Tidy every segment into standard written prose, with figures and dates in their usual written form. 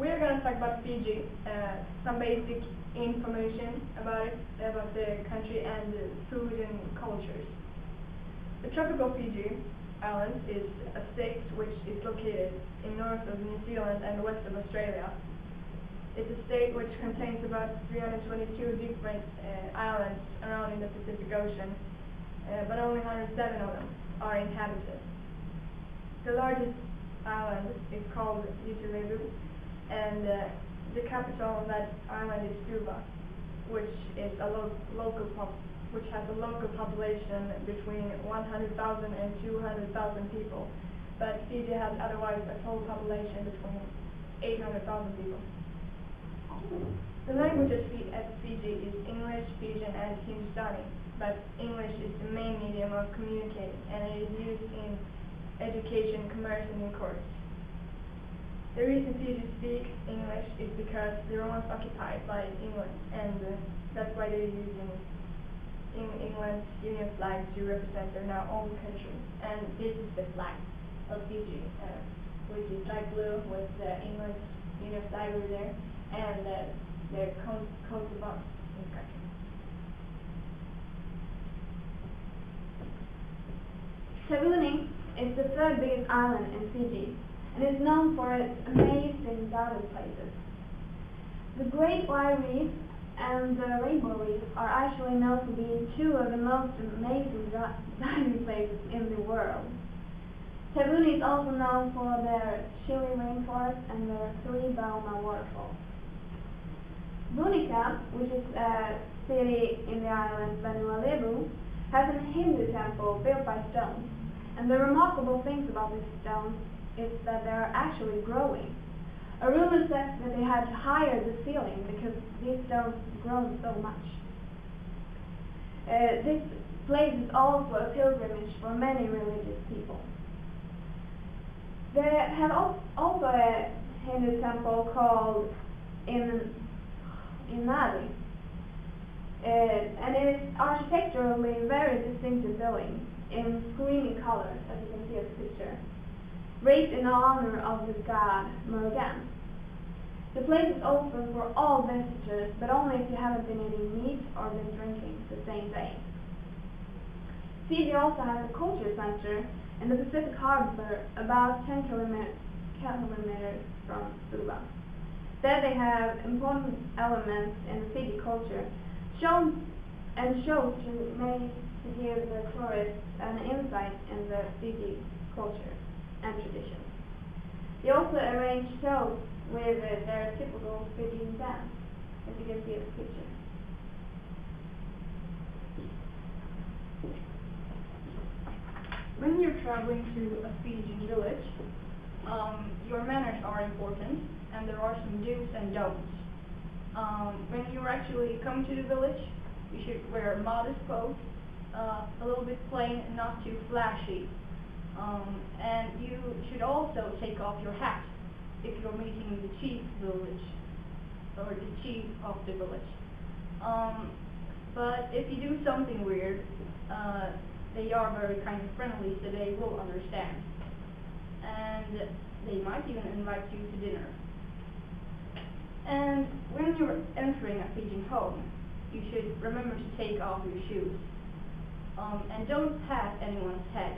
we're going to talk about Fiji, some basic information about it, about the country and the food and cultures. The tropical Fiji Island is a state which is located in north of New Zealand and west of Australia. It's a state which contains about 322 different islands around in the Pacific Ocean, but only 107 of them are inhabited. The largest island is called Viti, and the capital of that island is Suva, which is a which has a local population between 100,000 and 200,000 people. But Fiji has otherwise a total population between 800,000 people. The languages at Fiji is English, Fijian, and Hindustani, but English is the main medium of communicating, and it is used in education, commerce, and in courts. The reason Fiji speak English is because they were once occupied by England, and that's why they're using England's Union flag to represent their now own country. And this is the flag of Fiji, which is light blue with England's Union flag over there, and their coat of arms in the country. Savuni is the third biggest island in Fiji, and is known for its amazing diving places. The Great White Reef and the Rainbow Reef are actually known to be two of the most amazing diving places in the world. Savuni is also known for their chilly rainforest and their three Bauma waterfalls. Bunica, which is a city in the island Vanuatu, has a Hindu temple built by stones, and the remarkable things about these stones is that they are actually growing. A rumor says that they had to higher the ceiling because these stones grown so much. This place is also a pilgrimage for many religious people. They have also a Hindu temple called Inari, and it is architecturally very distinctive building in screaming colors, as you can see in the picture, raised in honor of the god Murugan. The place is open for all visitors, but only if you haven't been eating meat or been drinking the same day. Fiji also has a culture center in the Pacific Harbor, about 10 kilometers from Suva. There they have important elements in the Fiji culture shown to give the tourists an insight in the Fiji culture and traditions. They also arrange shows with their typical Fijian dance, as you can see in the picture. When you're traveling to a Fijian village, your manners are important, and there are some do's and don'ts. When you actually come to the village, you should wear modest clothes, a little bit plain, not too flashy. And you should also take off your hat if you're meeting the chief village, or the chief of the village. But if you do something weird, they are very kind and friendly, so they will understand. And they might even invite you to dinner. And when you're entering a Fijian home, you should remember to take off your shoes. And don't pat anyone's head,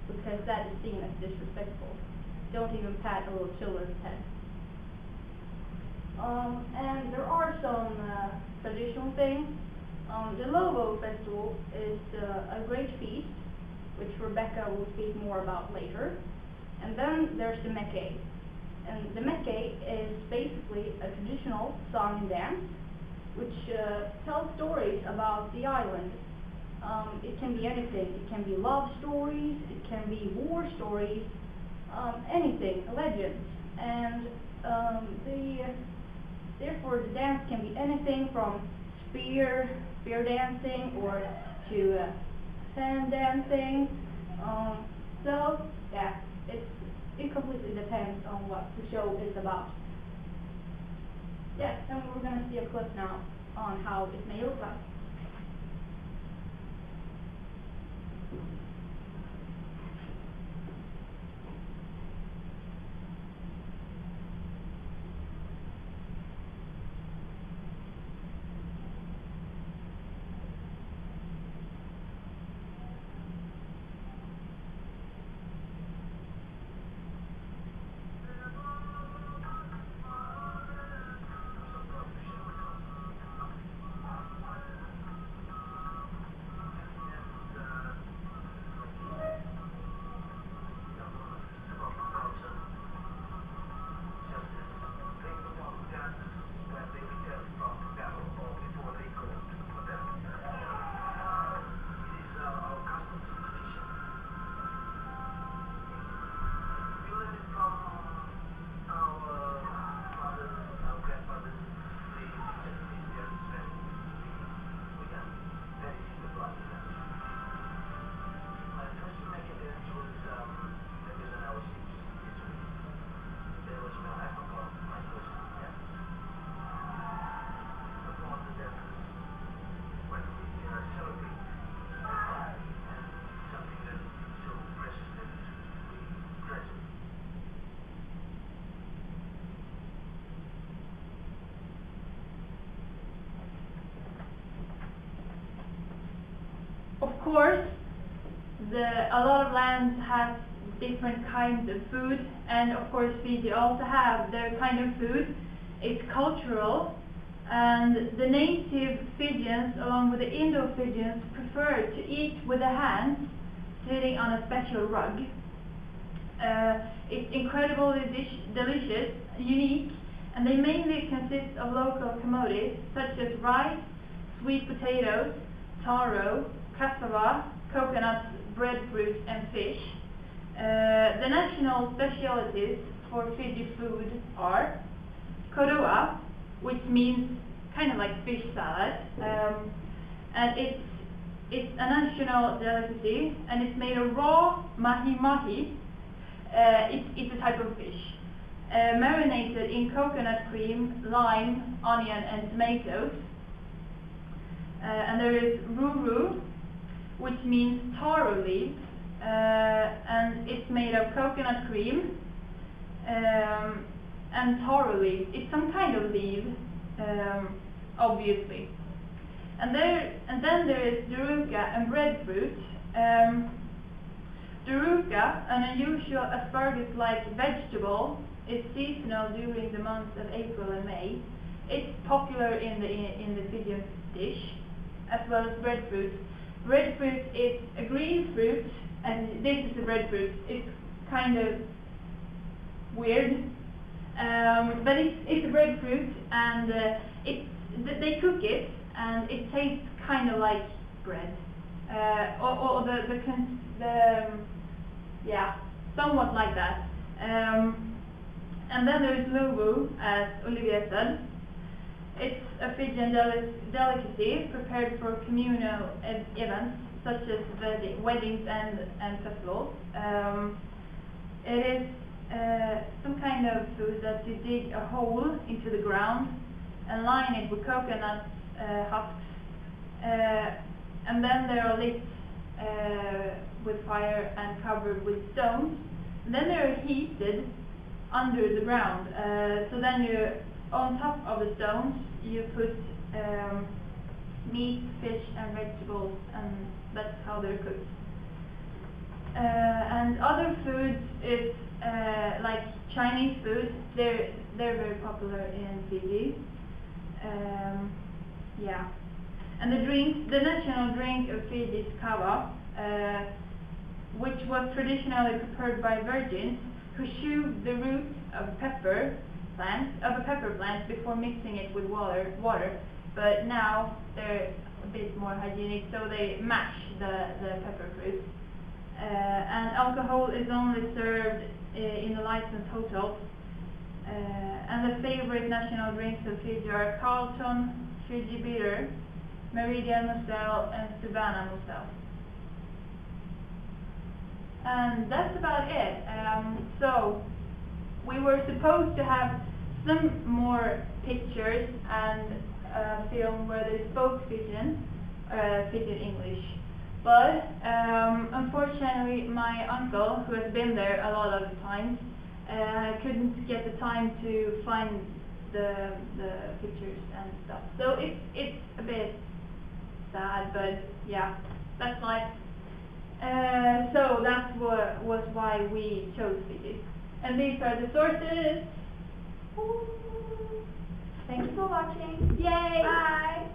because that is seen as disrespectful. Don't even pat a little children's head. And there are some traditional things. The Lovo Festival is a great feast, which Rebecca will speak more about later. And then there's the Meke. And the Meke is basically a traditional song and dance, which tells stories about the island. It can be anything. It can be love stories, it can be war stories, anything, legends. And therefore the dance can be anything from spear dancing or to sand dancing. So yeah, it completely depends on what the show is about. Yes, and we're going to see a clip now on how it may look like. Of course, a lot of lands have different kinds of food, and of course Fiji also have their kind of food. It's cultural, and the native Fijians, along with the Indo-Fijians, prefer to eat with their hands, sitting on a special rug. It's incredibly delicious, unique, and they mainly consist of local commodities such as rice, sweet potatoes, taro, cassava, coconuts, breadfruit, and fish. The national specialties for Fiji food are kodoa, which means kind of like fish salad, and it's a national delicacy, and it's made of raw mahi-mahi. It's a type of fish, marinated in coconut cream, lime, onion, and tomatoes. And there is ruru, which means taro leaf, and it's made of coconut cream and taro leaf. It's some kind of leaf, obviously. And then there is daruka and breadfruit. Daruka, an unusual asparagus-like vegetable, is seasonal during the months of April and May. It's popular in the Fijian dish, as well as breadfruit. Breadfruit is a green fruit, and this is a breadfruit. It's kind of weird, but it's a breadfruit, and they cook it, and it tastes kind of like bread, yeah, somewhat like that. And then there's luwu, as Olivia said. It's a Fijian delicacy prepared for communal events such as weddings and festivals. It is some kind of food that you dig a hole into the ground and line it with coconut husks, and then they are lit with fire and covered with stones. And then they are heated under the ground. So then on top of the stones you put meat, fish, and vegetables, and that's how they're cooked. And other foods is like Chinese food. They're very popular in Fiji. Yeah. And the national drink of Fiji is kava, which was traditionally prepared by virgins who chewed the roots of a pepper plant before mixing it with water. But now they're a bit more hygienic, so they mash the pepper fruit. And alcohol is only served in the licensed hotels. And the favorite national drinks of Fiji are Carlton, Fiji Bitter, Meridian Moselle, and Savannah Moselle. And that's about it. So we were supposed to have some more pictures and film where they spoke Fijian English. But unfortunately my uncle, who has been there a lot of the times, couldn't get the time to find the pictures and stuff. So it's a bit sad, but yeah, that's life. So that was why we chose Fiji. And these are the sources. Thank you for watching. Yay! Bye!